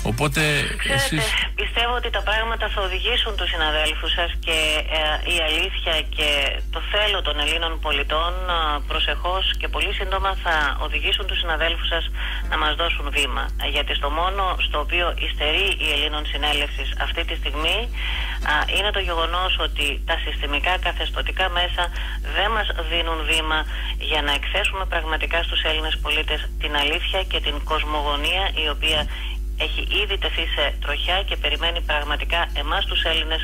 Οπότε εσείς... Πιστεύω ότι τα πράγματα θα οδηγήσουν τους συναδέλφους σας και η αλήθεια και το θέλω των Ελλήνων πολιτών προσεχώς και πολύ σύντομα θα οδηγήσουν τους συναδέλφους σας να μας δώσουν βήμα. Γιατί στο μόνο στο οποίο υστερεί η Ελλήνων Συνέλευσης αυτή τη στιγμή είναι το γεγονός ότι τα συστημικά καθεστωτικά μέσα δεν μας δίνουν βήμα για να εκθέσουμε πραγματικά στους Έλληνες πολίτες την αλήθεια και την κοσμογονία, η οποία έχει ήδη τεθεί σε τροχιά και περιμένει πραγματικά εμάς τους Έλληνες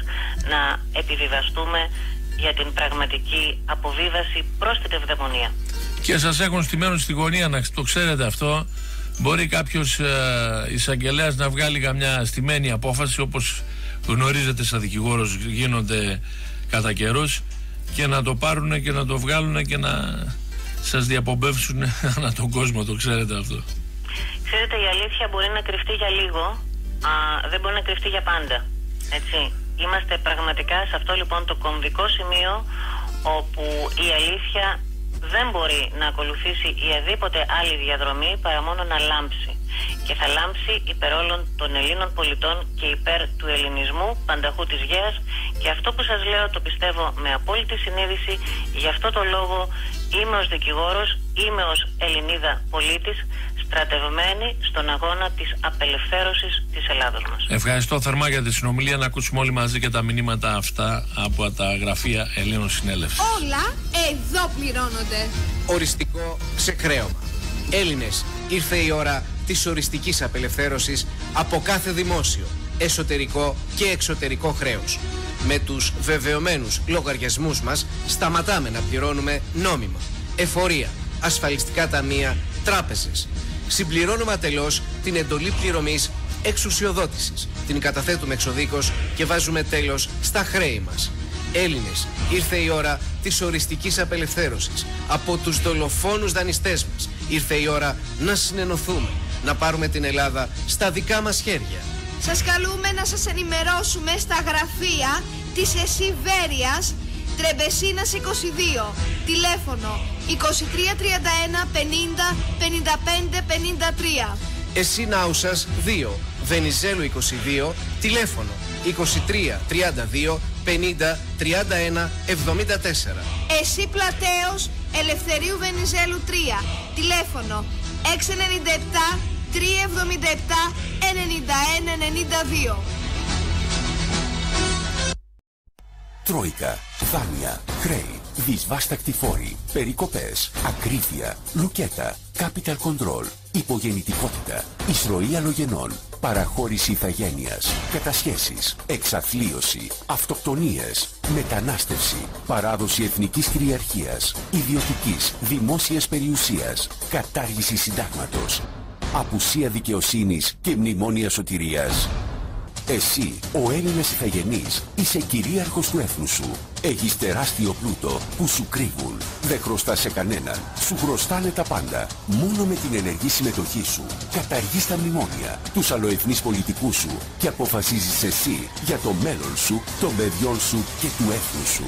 να επιβιβαστούμε για την πραγματική αποβίβαση προς την ευδαιμονία. Και σας έχουν στημένους στη γωνία, να το ξέρετε αυτό. Μπορεί κάποιος εισαγγελέας να βγάλει καμιά στημένη απόφαση, όπως γνωρίζετε σαν δικηγόρος γίνονται κατά καιρούς, και να το πάρουν και να το βγάλουν και να σας διαπομπεύσουν ανά τον κόσμο, το ξέρετε αυτό. Ξέρετε, η αλήθεια μπορεί να κρυφτεί για λίγο, δεν μπορεί να κρυφτεί για πάντα. Έτσι. Είμαστε πραγματικά σε αυτό λοιπόν το κομβικό σημείο, όπου η αλήθεια δεν μπορεί να ακολουθήσει η αδίποτε άλλη διαδρομή παρά μόνο να λάμψει. Και θα λάμψει υπέρ όλων των Ελλήνων πολιτών και υπέρ του ελληνισμού πανταχού της γέας. Και αυτό που σας λέω το πιστεύω με απόλυτη συνείδηση. Γι' αυτό το λόγο είμαι ως δικηγόρος, είμαι ως Ελληνίδα πολίτης στρατευμένοι στον αγώνα της απελευθέρωσης της Ελλάδος μας. Ευχαριστώ θερμά για τη συνομιλία. Να ακούσουμε όλοι μαζί και τα μηνύματα αυτά από τα γραφεία Ελλήνων Συνέλευσης. Όλα εδώ πληρώνονται. Οριστικό ξεκραίωμα. Έλληνες, ήρθε η ώρα της οριστικής απελευθέρωσης από κάθε δημόσιο, εσωτερικό και εξωτερικό χρέος. Με τους βεβαιωμένους λογαριασμούς μας σταματάμε να πληρώνουμε νόμιμα, εφορία, ασφαλιστικά ταμεία, τράπεζες. Συμπληρώνουμε ατελώς την εντολή πληρωμής εξουσιοδότησης. Την καταθέτουμε εξοδίκως και βάζουμε τέλος στα χρέη μας. Έλληνες, ήρθε η ώρα της οριστικής απελευθέρωσης από τους δολοφόνους δανειστές μας. Ήρθε η ώρα να συνενωθούμε, να πάρουμε την Ελλάδα στα δικά μας χέρια. Σας καλούμε να σας ενημερώσουμε στα γραφεία της Εσιβέριας Τρεμπεσίνας 22, τηλέφωνο 2331 50 55 53. Εσινάουσας 2, Βενιζέλου 22, τηλέφωνο 23 32 50 31 74. Εσύ Πλατέος Ελευθερίου Βενιζέλου 3, τηλέφωνο 697 377 91 92. Τρόικα, δάνεια, χρέη, δυσβάστακτη φόρη, περικοπές, ακρίβεια, λουκέτα, capital control, υπογεννητικότητα, εισρωή αλλογενών, παραχώρηση ηθαγένειας, κατασχέσεις, εξαθλίωση, αυτοκτονίες, μετανάστευση, παράδοση εθνικής κυριαρχίας, ιδιωτικής, δημόσιας περιουσίας, κατάργηση συντάγματος, απουσία δικαιοσύνης και μνημόνια σωτηρίας. Εσύ, ο Έλληνας ηθαγενής, είσαι κυρίαρχος του έθνους σου. Έχεις τεράστιο πλούτο που σου κρύβουν. Δεν χρωστάς σε κανέναν. Σου χρωστάνε τα πάντα. Μόνο με την ενεργή συμμετοχή σου καταργείς τα μνημόνια, τους αλλοεθνείς πολιτικούς σου και αποφασίζεις εσύ για το μέλλον σου, των παιδιών σου και του έθνους σου.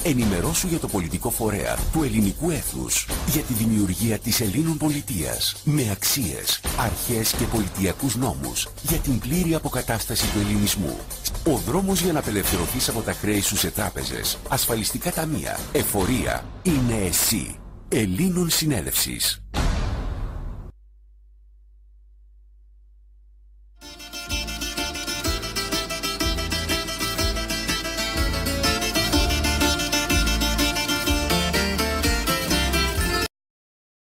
Ενημερώσου για το πολιτικό φορέα του ελληνικού έθνους για τη δημιουργία της Ελλήνων πολιτείας με αξίες, αρχές και πολιτιακούς νόμους για την πλήρη αποκατάσταση του ελληνισμού. Ο δρόμος για να απελευθερωθείς από τα χρέη σου σε τράπεζες, ασφαλιστικά ταμεία, εφορία είναι εσύ. Ελλήνων Συνέλευσης.